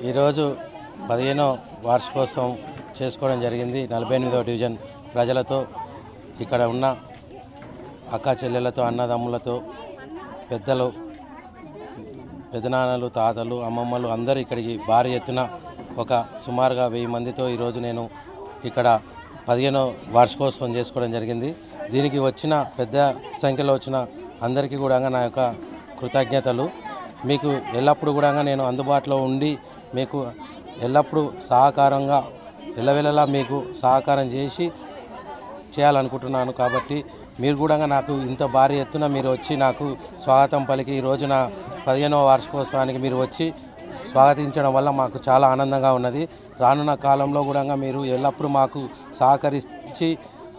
ఈరోజు 15వ వార్షికోత్సవం చేసుకోవడం జరిగింది. 48వ డివిజన్ ప్రజలతో, ఇక్కడ ఉన్న అక్క చెల్లెలతో, అన్నదమ్ములతో, పెద్దలు, పెదనాన్నలు, తాతలు, అమ్మమ్మలు అందరూ ఇక్కడికి భారీ ఎత్తున ఒక సుమారుగా 1000 మందితో ఈరోజు నేను ఇక్కడ 15వ వార్షికోత్సవం చేసుకోవడం జరిగింది. దీనికి వచ్చిన పెద్ద సంఖ్యలో వచ్చిన అందరికీ కూడా నా యొక్క కృతజ్ఞతలు. మీకు ఎల్లప్పుడూ కూడా నేను అందుబాటులో ఉండి మీకు ఎల్లప్పుడూ సహకారంగా ఎల్లవెల్లలా మీకు సహకారం చేయాలనుకుంటున్నాను. కాబట్టి మీరు కూడా నాకు ఇంత భారీ ఎత్తున మీరు వచ్చి నాకు స్వాగతం పలికి ఈ రోజున 15వ వార్షికోత్సవానికి మీరు వచ్చి స్వాగతించడం వల్ల మాకు చాలా ఆనందంగా ఉన్నది. రానున్న కాలంలో కూడా మీరు ఎల్లప్పుడూ మాకు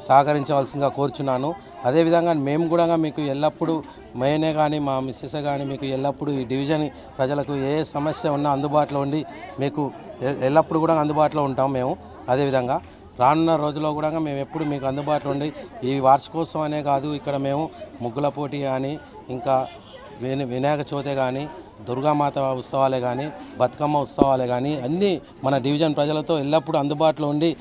సహకరించవలసిందిగా కోరుచున్నాను. అదేవిధంగా మేము కూడా మీకు ఎల్లప్పుడూ మేనే కానీ మా మిస్సెస్ కానీ మీకు ఎల్లప్పుడూ ఈ డివిజన్ ప్రజలకు ఏ సమస్య ఉన్నా అందుబాటులో ఉండి మీకు ఎల్లప్పుడూ కూడా అందుబాటులో ఉంటాం మేము. అదేవిధంగా రానున్న రోజుల్లో కూడా మేము ఎప్పుడు మీకు అందుబాటులో ఉండి ఈ వార్షికోత్సవం అనే కాదు, ఇక్కడ మేము ముగ్గుల పోటీ కానీ, ఇంకా వినాయక చవితి కానీ, దుర్గామాత ఉత్సవాలే కానీ, బతుకమ్మ ఉత్సవాలే కానీ అన్నీ మన డివిజన్ ప్రజలతో ఎల్లప్పుడూ అందుబాటులో ఉండి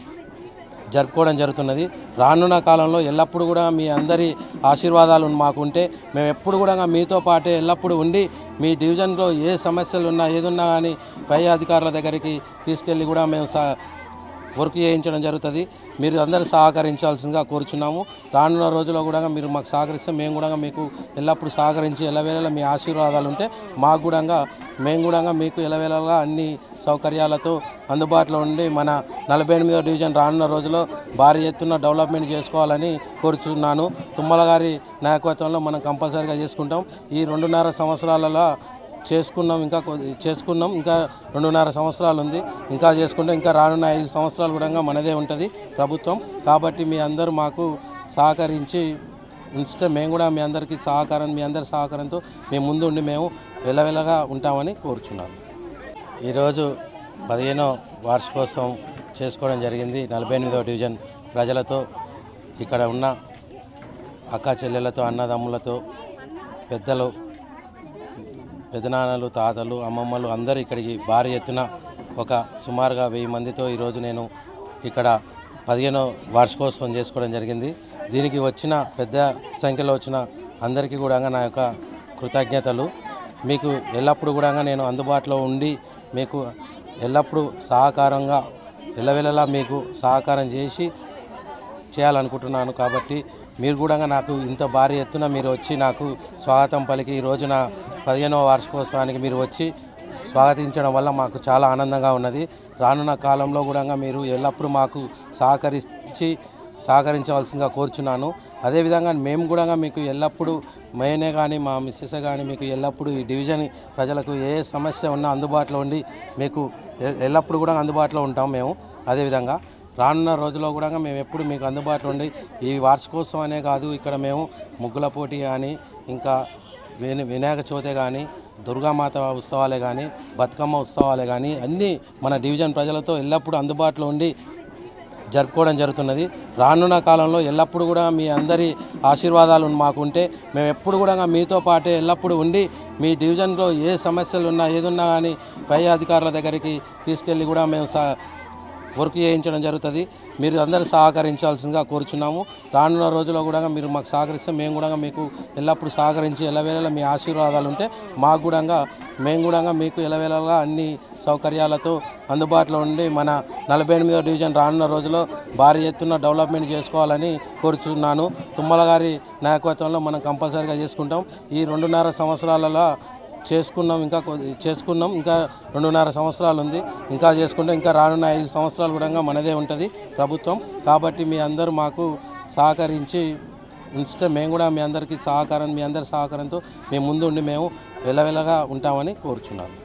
జరుపుకోవడం జరుగుతున్నది. రానున్న కాలంలో ఎల్లప్పుడూ కూడా మీ అందరి ఆశీర్వాదాలు మాకుంటే మేము ఎప్పుడు కూడా మీతో పాటే ఎల్లప్పుడూ ఉండి మీ డివిజన్లో ఏ సమస్యలు ఉన్నా ఏదున్నా కానీ పై అధికారుల దగ్గరికి తీసుకెళ్ళి కూడా మేము వర్క్ చేయించడం జరుగుతుంది. మీరు అందరూ సహకరించాల్సిందిగా కోరుచున్నాము. రానున్న రోజుల్లో కూడా మీరు మాకు సహకరిస్తే మేము కూడా మీకు ఎల్లప్పుడూ సహకరించి ఎల్లవేళలా మీ ఆశీర్వాదాలు ఉంటే మాకు కూడా మేము కూడా మీకు ఎల్లవేళలా అన్ని సౌకర్యాలతో అందుబాటులో ఉండి మన 48వ డివిజన్ రానున్న రోజుల్లో భారీ ఎత్తున డెవలప్మెంట్ చేసుకోవాలని కోరుచున్నాను. తుమ్మల గారి నాయకత్వంలో మనం కంపల్సరీగా చేసుకుంటాం. ఈ 2.5 సంవత్సరాలలో చేసుకున్నాం, ఇంకా 2.5 సంవత్సరాలు ఉంది, ఇంకా చేసుకుంటే ఇంకా రానున్న 5 సంవత్సరాలు కూడా మనదే ఉంటుంది ప్రభుత్వం. కాబట్టి మీ అందరూ మాకు సహకరించి ఉంచితే మేము కూడా మీ అందరి సహకారంతో మేము ముందు ఉండి మేము వెలవెలగా ఉంటామని కోరుచున్నాను. ఈరోజు 15వ వార్షికోత్సవం చేసుకోవడం జరిగింది. 48వ డివిజన్ ప్రజలతో, ఇక్కడ ఉన్న అక్క చెల్లెలతో, అన్నదమ్ములతో, పెద్దలు, పెదనాన్నలు, తాతలు, అమ్మమ్మలు అందరూ ఇక్కడికి భారీ ఎత్తున ఒక సుమారుగా 1000 మందితో ఈరోజు నేను ఇక్కడ 15వ వార్షికోత్సవం చేసుకోవడం జరిగింది. దీనికి వచ్చిన పెద్ద సంఖ్యలో వచ్చిన అందరికీ కూడా నా యొక్క కృతజ్ఞతలు. మీకు ఎల్లప్పుడూ కూడా నేను అందుబాటులో ఉండి మీకు ఎల్లప్పుడూ సహకారంగా ఎల్లవెల్లలా మీకు సహకారం చేయాలనుకుంటున్నాను. కాబట్టి మీరు కూడా నాకు ఇంత భారీ ఎత్తున మీరు వచ్చి నాకు స్వాగతం పలికి ఈ రోజున 15వ వార్షికోత్సవానికి మీరు వచ్చి స్వాగతించడం వల్ల మాకు చాలా ఆనందంగా ఉన్నది. రానున్న కాలంలో కూడా మీరు ఎల్లప్పుడూ మాకు సహకరించవలసిందిగా కోరుచున్నాను. అదేవిధంగా మేము కూడా మీకు ఎల్లప్పుడూ మేనే కానీ మా మిస్సెస్ కానీ మీకు ఎల్లప్పుడూ ఈ డివిజన్ ప్రజలకు ఏ సమస్య ఉన్నా అందుబాటులో ఉండి మీకు ఎల్లప్పుడూ కూడా అందుబాటులో ఉంటాం మేము. అదేవిధంగా రానున్న రోజుల్లో కూడా మేము ఎప్పుడు మీకు అందుబాటులో ఉండి ఈ వార్షికోత్సవం అనే కాదు, ఇక్కడ మేము ముగ్గుల పోటీ కానీ, ఇంకా వినాయక చవితి కానీ, దుర్గామాత ఉత్సవాలే కానీ, బతుకమ్మ ఉత్సవాలే కానీ అన్నీ మన డివిజన్ ప్రజలతో ఎల్లప్పుడూ అందుబాటులో ఉండి జరుపుకోవడం జరుగుతున్నది. రానున్న కాలంలో ఎల్లప్పుడూ కూడా మీ అందరి ఆశీర్వాదాలు మాకుంటే మేము ఎప్పుడు కూడా మీతో పాటే ఎల్లప్పుడూ ఉండి మీ డివిజన్లో ఏ సమస్యలు ఉన్నా ఏదున్నా కానీ పై అధికారుల దగ్గరికి తీసుకెళ్ళి కూడా మేము వర్క్ చేయించడం జరుగుతుంది. మీరు అందరూ సహకరించాల్సిందిగా కోరుచున్నాము. రానున్న రోజుల్లో కూడా మీరు మాకు సహకరిస్తే మేము కూడా మీకు ఎల్లప్పుడూ సహకరించి ఎల్లవేళలా మీ ఆశీర్వాదాలు ఉంటే మాకు కూడా మేము కూడా మీకు ఎల్లవేళలా అన్ని సౌకర్యాలతో అందుబాటులో ఉండి మన 48వ డివిజన్ రానున్న రోజుల్లో భారీ ఎత్తున డెవలప్మెంట్ చేసుకోవాలని కోరుచున్నాను. తుమ్మల గారి నాయకత్వంలో మనం కంపల్సరీగా చేసుకుంటాం. ఈ 2.5 సంవత్సరాలలో చేసుకున్నాం, ఇంకా 2.5 సంవత్సరాలు ఉంది, ఇంకా చేసుకుంటే ఇంకా రానున్న 5 సంవత్సరాలు కూడా మనదే ఉంటుంది ప్రభుత్వం. కాబట్టి మీ అందరూ మాకు సహకరించి ఉంచితే మేము కూడా మీ అందరి సహకారంతో మేము ముందు ఉండి మేము వెలవెలగా ఉంటామని కోరుచున్నాను.